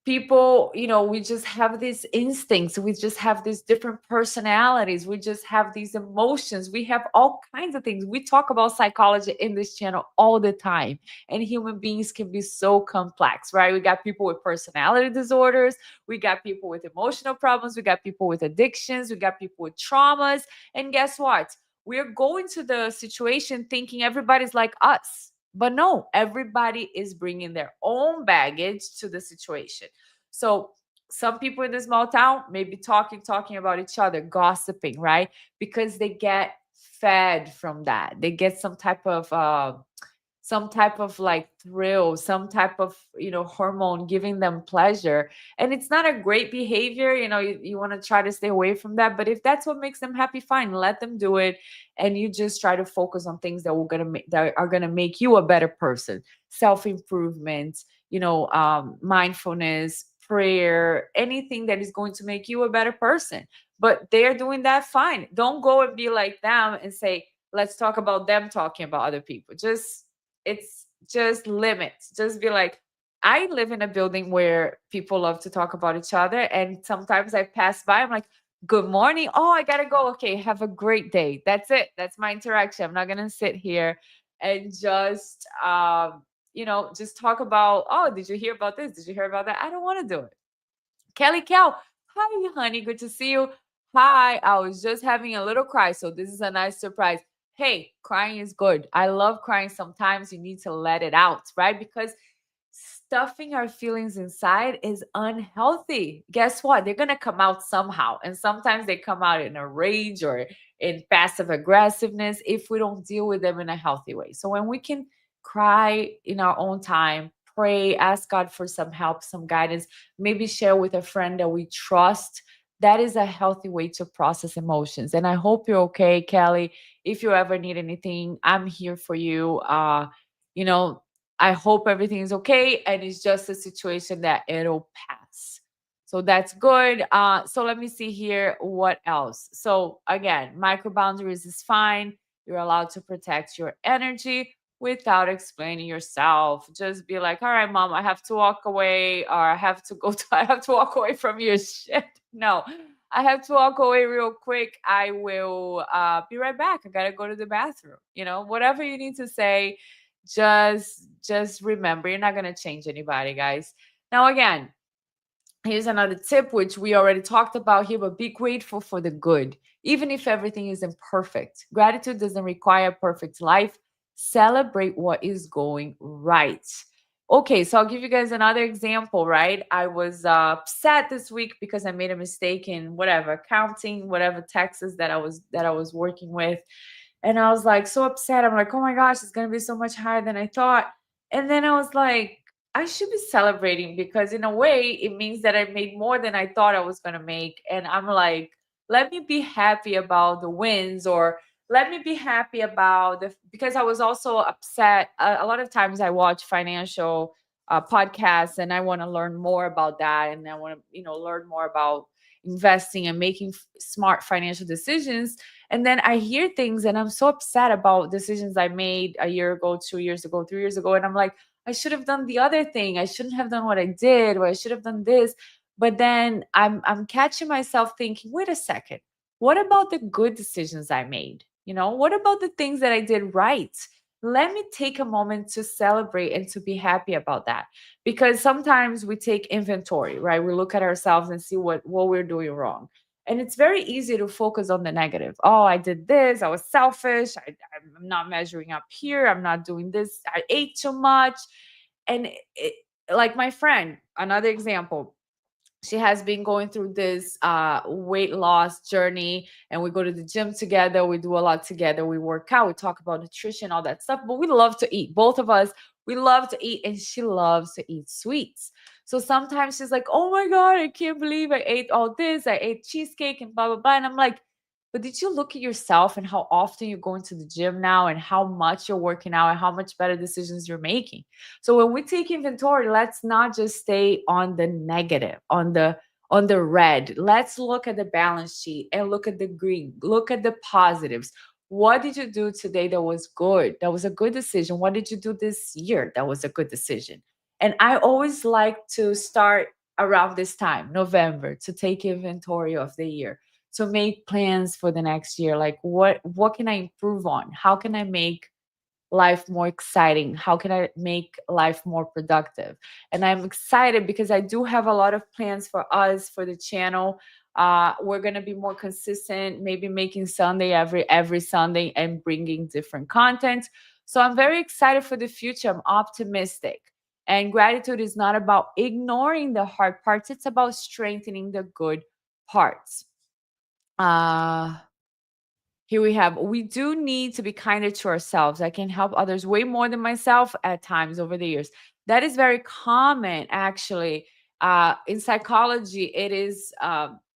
people, we just have these instincts, we just have these different personalities, we just have these emotions, we have all kinds of things. We talk about psychology in this channel all the time, and human beings can be so complex, right? We got people with personality disorders, we got people with emotional problems, we got people with addictions, we got people with traumas. And guess what? We're going to the situation thinking everybody's like us. But no, everybody is bringing their own baggage to the situation. So some people in the small town may be talking about each other, gossiping, right? Because they get fed from that. They get some type of like thrill, some type of hormone giving them pleasure. And it's not a great behavior. You want to try to stay away from that. But if that's what makes them happy, fine, let them do it. And you just try to focus on things that are gonna make you a better person. Self-improvement, mindfulness, prayer, anything that is going to make you a better person. But they're doing that, fine. Don't go and be like them and say, let's talk about them talking about other people. It's just limits. Just be like, I live in a building where people love to talk about each other. And sometimes I pass by, I'm like, good morning. Oh, I gotta go. Okay, have a great day. That's it. That's my interaction. I'm not gonna sit here and just talk about, oh, did you hear about this? Did you hear about that? I don't want to do it. Kelly Cow, hi, honey. Good to see you. Hi, I was just having a little cry, so this is a nice surprise. Hey, crying is good. I love crying. Sometimes you need to let it out, right? Because stuffing our feelings inside is unhealthy. Guess what? They're going to come out somehow. And sometimes they come out in a rage or in passive aggressiveness if we don't deal with them in a healthy way. So when we can cry in our own time, pray, ask God for some help, some guidance, maybe share with a friend that we trust. That is a healthy way to process emotions. And I hope you're okay, Kelly. If you ever need anything, I'm here for you. You know, I hope everything is okay and it's just a situation that it'll pass. So that's good. So let me see here what else. So again, micro boundaries is fine. You're allowed to protect your energy without explaining yourself. Just be like, all right, mom, I have to walk away, or I have to walk away from your shit. No, I have to walk away real quick. I will be right back. I gotta go to the bathroom. Whatever you need to say, just remember, you're not gonna change anybody, guys. Now again, here's another tip, which we already talked about here, but be grateful for the good, even if everything isn't perfect. Gratitude doesn't require a perfect life. Celebrate what is going right. Okay, so I'll give you guys another example, right? I was upset this week because I made a mistake in whatever counting, whatever taxes that I was working with. And I was like so upset. I'm like, oh my gosh, it's gonna be so much higher than I thought. And then I was like, I should be celebrating because in a way it means that I made more than I thought I was gonna make. And I'm like, let me be happy about the wins, or let me be happy about because I was also upset. A lot of times I watch financial podcasts and I want to learn more about that. And I want to, learn more about investing and making smart financial decisions. And then I hear things and I'm so upset about decisions I made a year ago, 2 years ago, 3 years ago. And I'm like, I should have done the other thing. I shouldn't have done what I did, or I should have done this. But then I'm catching myself thinking, wait a second, what about the good decisions I made? What about the things that I did right? Let me take a moment to celebrate and to be happy about that. Because sometimes we take inventory, right? We look at ourselves and see what we're doing wrong. And it's very easy to focus on the negative. Oh, I did this. I was selfish. I'm not measuring up here. I'm not doing this. I ate too much. And like my friend, another example, she has been going through this weight loss journey, and we go to the gym together, we do a lot together, we work out, we talk about nutrition, all that stuff. But we love to eat, both of us. We love to eat, and she loves to eat sweets. So sometimes she's like, oh my god, I can't believe I ate all this, I ate cheesecake and blah blah blah. And I'm like, but did you look at yourself and how often you're going to the gym now, and how much you're working out, and how much better decisions you're making? So when we take inventory, let's not just stay on the negative, on the red. Let's look at the balance sheet and look at the green, look at the positives. What did you do today that was good? That was a good decision. What did you do this year that was a good decision? And I always like to start around this time, November, to take inventory of the year, to make plans for the next year. Like what can I improve on? How can I make life more exciting? How can I make life more productive? And I'm excited because I do have a lot of plans for us, for the channel. We're gonna be more consistent, maybe making Sunday every Sunday and bringing different content. So I'm very excited for the future. I'm optimistic. And gratitude is not about ignoring the hard parts, it's about strengthening the good parts. Uh Here we do need to be kinder to ourselves. I can help others way more than myself at times over the years. That is very common, actually. In psychology, it is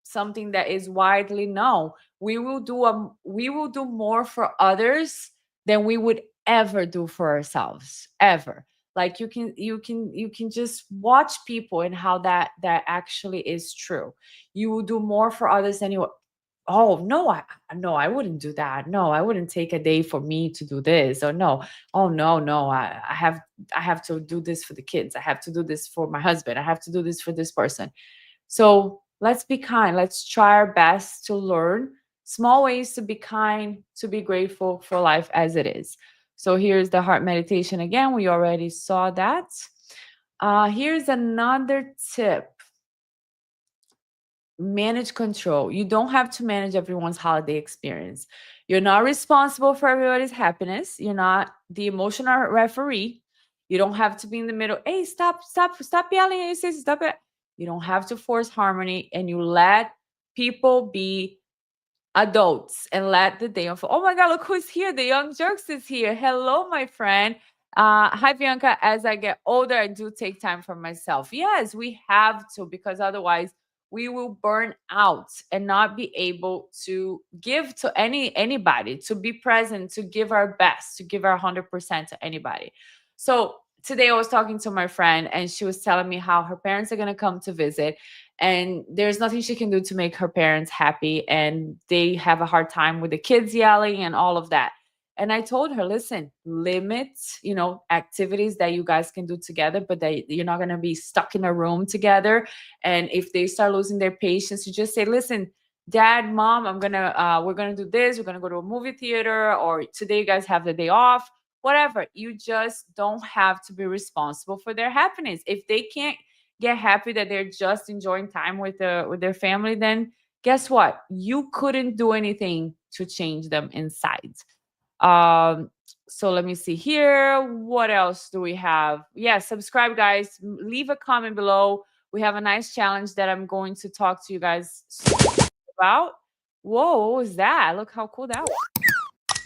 something that is widely known. We will do more for others than we would ever do for ourselves, ever. Like you can just watch people and how that actually is true. You will do more for others than you. Oh, no, I wouldn't do that. No, I wouldn't take a day for me to do this. Or no. Oh, no, no. I have to do this for the kids. I have to do this for my husband. I have to do this for this person. So let's be kind. Let's try our best to learn small ways to be kind, to be grateful for life as it is. So here's the heart meditation again. We already saw that. Here's another tip. Manage control. You don't have to manage everyone's holiday experience. You're not responsible for everybody's happiness. You're not the emotional referee. You don't have to be in the middle. Hey, stop yelling at your sister. Stop it. You don't have to force harmony, and you let people be adults and let the day unfold. Oh my God, look who's here. The Young Jerks is here. Hello, my friend. Hi, Bianca. As I get older, I do take time for myself. Yes, we have to, because otherwise we will burn out and not be able to give to anybody, to be present, to give our best, to give our 100% to anybody. So today I was talking to my friend, and she was telling me how her parents are going to come to visit, and there's nothing she can do to make her parents happy, and they have a hard time with the kids yelling and all of that. And I told her, listen, limit, activities that you guys can do together, but that you're not going to be stuck in a room together. And if they start losing their patience, you just say, listen, dad, mom, we're going to do this. We're going to go to a movie theater, or today you guys have the day off, whatever. You just don't have to be responsible for their happiness. If they can't get happy that they're just enjoying time with their family, then guess what? You couldn't do anything to change them inside. So let me see here. What else do we have? Yeah, subscribe, guys. Leave a comment below. We have a nice challenge that I'm going to talk to you guys about. Whoa, what was that? Look how cool that was.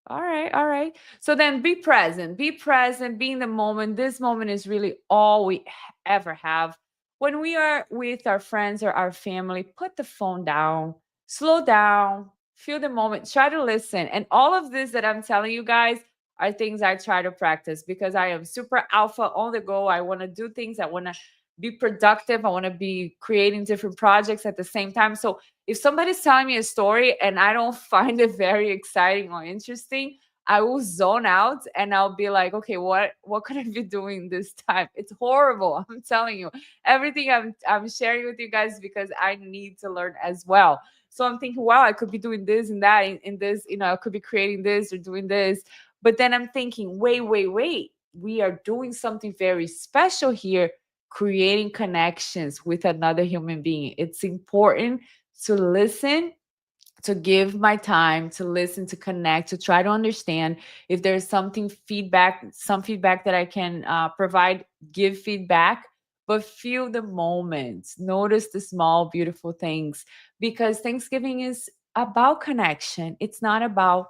All right, all right. So then be present, be in the moment. This moment is really all we ever have. When we are with our friends or our family, put the phone down, slow down, feel the moment, try to listen. And all of this that I'm telling you guys are things I try to practice, because I am super alpha on the go. I want to do things, I want to be productive, I want to be creating different projects at the same time. So if somebody's telling me a story and I don't find it very exciting or interesting, I will zone out and I'll be like, okay, what could I be doing this time? It's horrible. I'm telling you. Everything I'm sharing with you guys because I need to learn as well. So I'm thinking, wow, I could be doing this and that in this, I could be creating this or doing this. But then I'm thinking, wait. We are doing something very special here, creating connections with another human being. It's important to listen, to give my time to listen, to connect, to try to understand. If there's some feedback that I can provide, give feedback, but feel the moment, notice the small beautiful things, because Thanksgiving is about connection, it's not about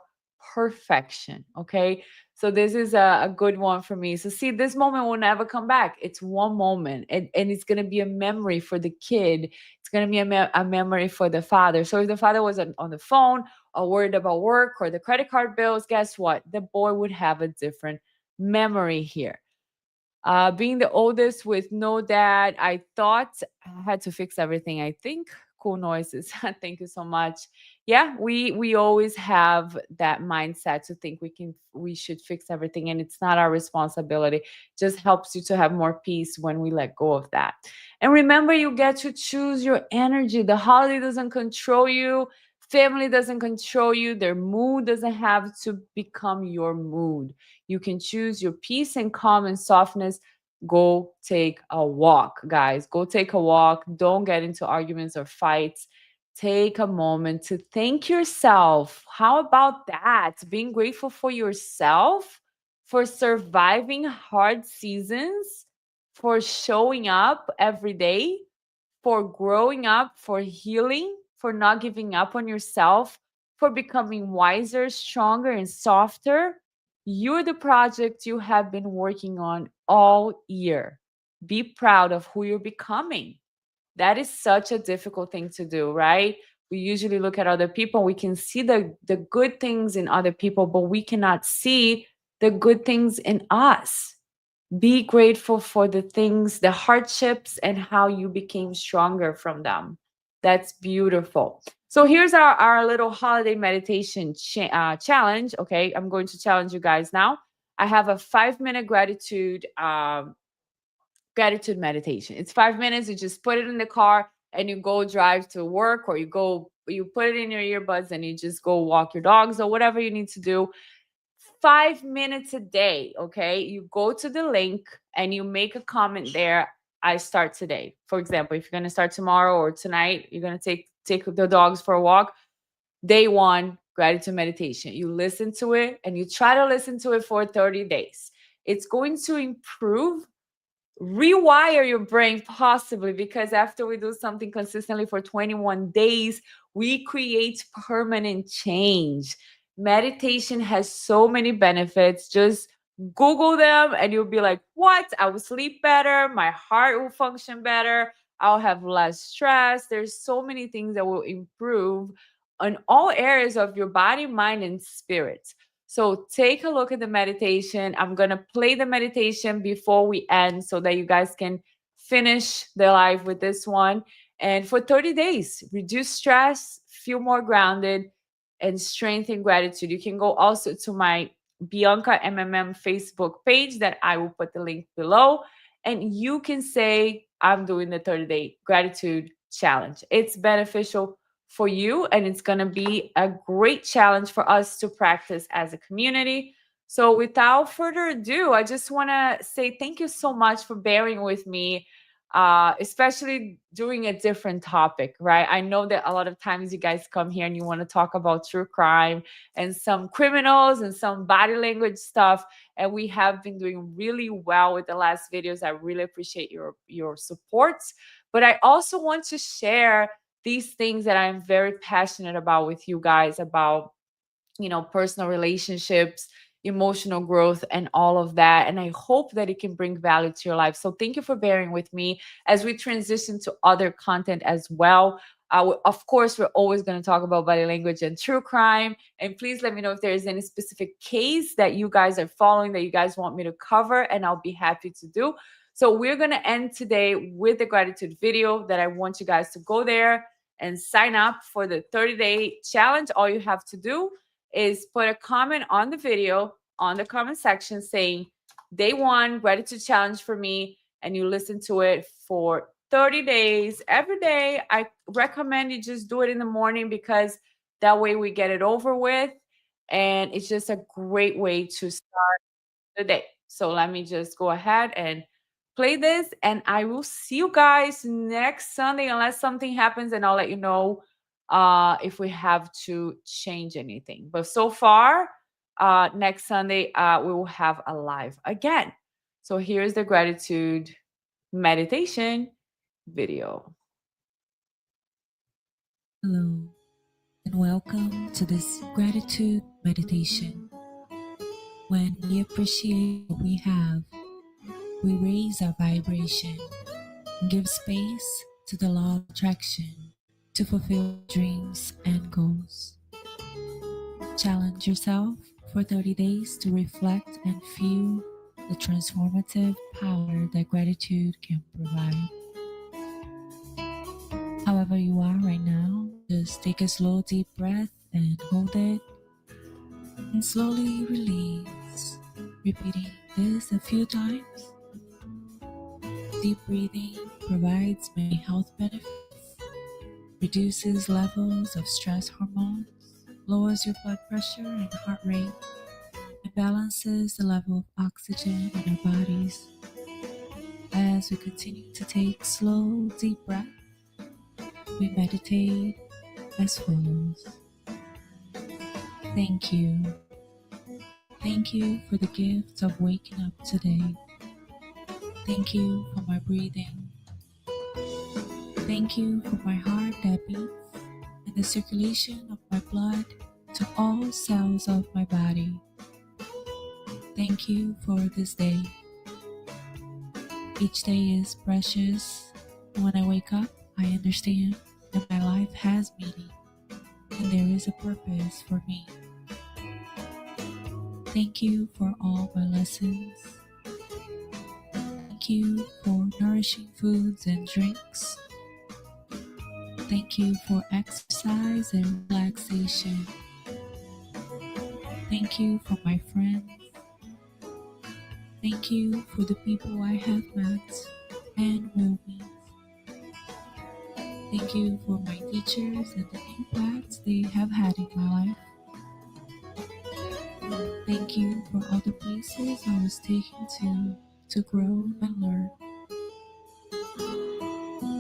perfection. Okay, so this is a good one for me. So see, this moment will never come back. It's one moment, and it's going to be a memory for the kid. It's going to be a memory for the father. So if the father was on the phone or worried about work or the credit card bills, guess what? The boy would have a different memory here. Being the oldest with no dad, I thought I had to fix everything. I think cool noises. Thank you so much. Yeah, we always have that mindset to think we should fix everything, and it's not our responsibility. Just helps you to have more peace when we let go of that. And remember, you get to choose your energy. The holiday doesn't control you. Family doesn't control you. Their mood doesn't have to become your mood. You can choose your peace and calm and softness. Go take a walk, guys. Go take a walk. Don't get into arguments or fights. Take a moment to thank yourself. How about that? Being grateful for yourself, for surviving hard seasons, for showing up every day, for growing up, for healing, for not giving up on yourself, for becoming wiser, stronger, and softer. You're the project you have been working on all year. Be proud of who you're becoming. That is such a difficult thing to do, right? We usually look at other people, we can see the good things in other people, but we cannot see the good things in us. Be grateful for the things, the hardships, and how you became stronger from them. That's beautiful. So here's our little holiday meditation challenge. Okay, I'm going to challenge you guys now. I have a 5-minute gratitude meditation. It's 5 minutes. You just put it in the car and you go drive to work, or you put it in your earbuds and you just go walk your dogs or whatever you need to do. 5 minutes a day. Okay, you go to the link and you make a comment there. I start today. For example, if you're going to start tomorrow or tonight, you're going to take the dogs for a walk. Day one, gratitude meditation. You listen to it and you try to listen to it for 30 days. It's going to improve, rewire your brain possibly, because after we do something consistently for 21 days, we create permanent change. Meditation has so many benefits. Just Google them and you'll be like, what? I will sleep better. My heart will function better. I'll have less stress. There's so many things that will improve on all areas of your body, mind, and spirit. So take a look at the meditation. I'm going to play the meditation before we end so that you guys can finish the live with this one. And for 30 days, reduce stress, feel more grounded, and strengthen gratitude. You can go also to my BiancaMMM Facebook page that I will put the link below. And you can say, I'm doing the 30-day gratitude challenge. It's beneficial for you, and it's going to be a great challenge for us to practice as a community. So without further ado, I just want to say thank you so much for bearing with me, especially during a different topic, right? I know that a lot of times you guys come here and you want to talk about true crime and some criminals and some body language stuff, and we have been doing really well with the last videos. I really appreciate your support, but I also want to share these things that I'm very passionate about with you guys, about, personal relationships, emotional growth, and all of that. And I hope that it can bring value to your life. So thank you for bearing with me as we transition to other content as well. Of course, we're always going to talk about body language and true crime. And please let me know if there is any specific case that you guys are following that you guys want me to cover, and I'll be happy to do. So we're going to end today with the gratitude video that I want you guys to go there and sign up for the 30-day challenge. All you have to do is put a comment on the video, on the comment section saying, day 1 gratitude challenge for me, and you listen to it for 30 days every day. I recommend you just do it in the morning because that way we get it over with. And it's just a great way to start the day. So let me just go ahead and play this, and I will see you guys next Sunday unless something happens, and I'll let you know if we have to change anything. But so far, next Sunday, we will have a live again. So here's the gratitude meditation video. Hello, and welcome to this gratitude meditation. When we appreciate what we have, we raise our vibration and give space to the law of attraction to fulfill dreams and goals. Challenge yourself for 30 days to reflect and feel the transformative power that gratitude can provide. However you are right now, just take a slow deep breath and hold it and slowly release, repeating this a few times. Deep breathing provides many health benefits, reduces levels of stress hormones, lowers your blood pressure and heart rate, and balances the level of oxygen in our bodies. As we continue to take slow, deep breaths, we meditate as follows. Thank you. Thank you for the gift of waking up today. Thank you for my breathing. Thank you for my heart that beats and the circulation of my blood to all cells of my body. Thank you for this day. Each day is precious. When I wake up, I understand that my life has meaning and there is a purpose for me. Thank you for all my lessons. Thank you for nourishing foods and drinks. Thank you for exercise and relaxation. Thank you for my friends. Thank you for the people I have met and will meet. Thank you for my teachers and the impact they have had in my life. Thank you for all the places I was taken to grow and learn.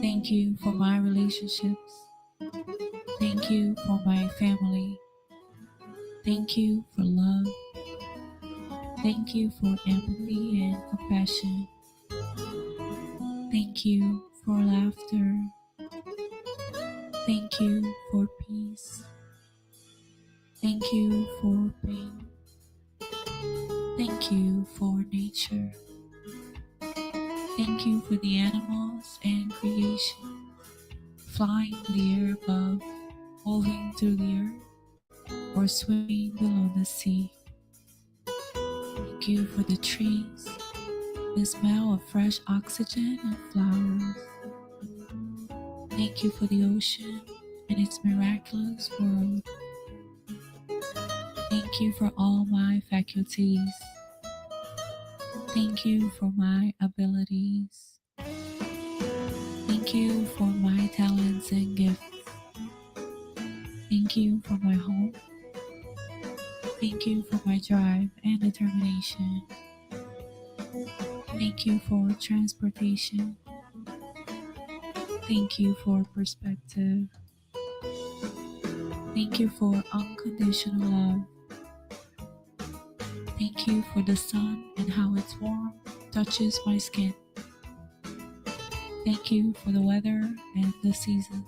Thank you for my relationships. Thank you for my family. Thank you for love. Thank you for empathy and compassion. Thank you for laughter. Thank you for peace. Thank you for pain. Thank you for nature. Thank you for the animals and creation, flying in the air above, moving through the earth, or swimming below the sea. Thank you for the trees, the smell of fresh oxygen and flowers. Thank you for the ocean and its miraculous world. Thank you for all my faculties. Thank you for my abilities. Thank you for my talents and gifts. Thank you for my home. Thank you for my drive and determination. Thank you for transportation. Thank you for perspective. Thank you for unconditional love. Thank you for the sun and how its warmth touches my skin. Thank you for the weather and the seasons.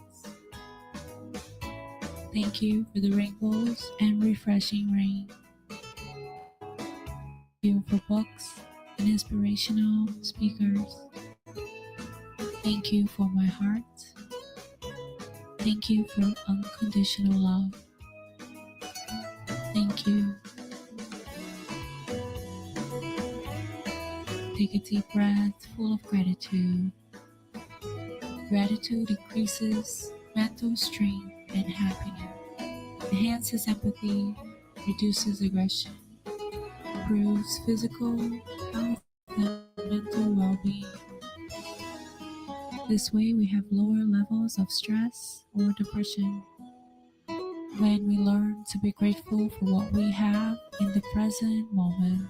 Thank you for the rainbows and refreshing rain. Thank you for books and inspirational speakers. Thank you for my heart. Thank you for unconditional love. Thank you. Take a deep breath full of gratitude. Gratitude increases mental strength and happiness, enhances empathy, reduces aggression, improves physical health and mental well-being. This way, we have lower levels of stress or depression. When we learn to be grateful for what we have in the present moment,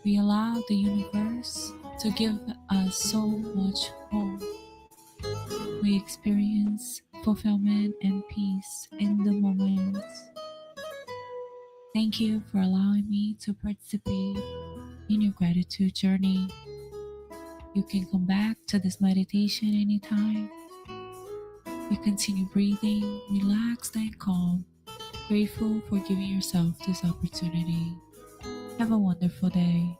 we allow the universe to give us so much more. We experience fulfillment and peace in the moments. Thank you for allowing me to participate in your gratitude journey. You can come back to this meditation anytime. You continue breathing, relaxed and calm, grateful for giving yourself this opportunity. Have a wonderful day.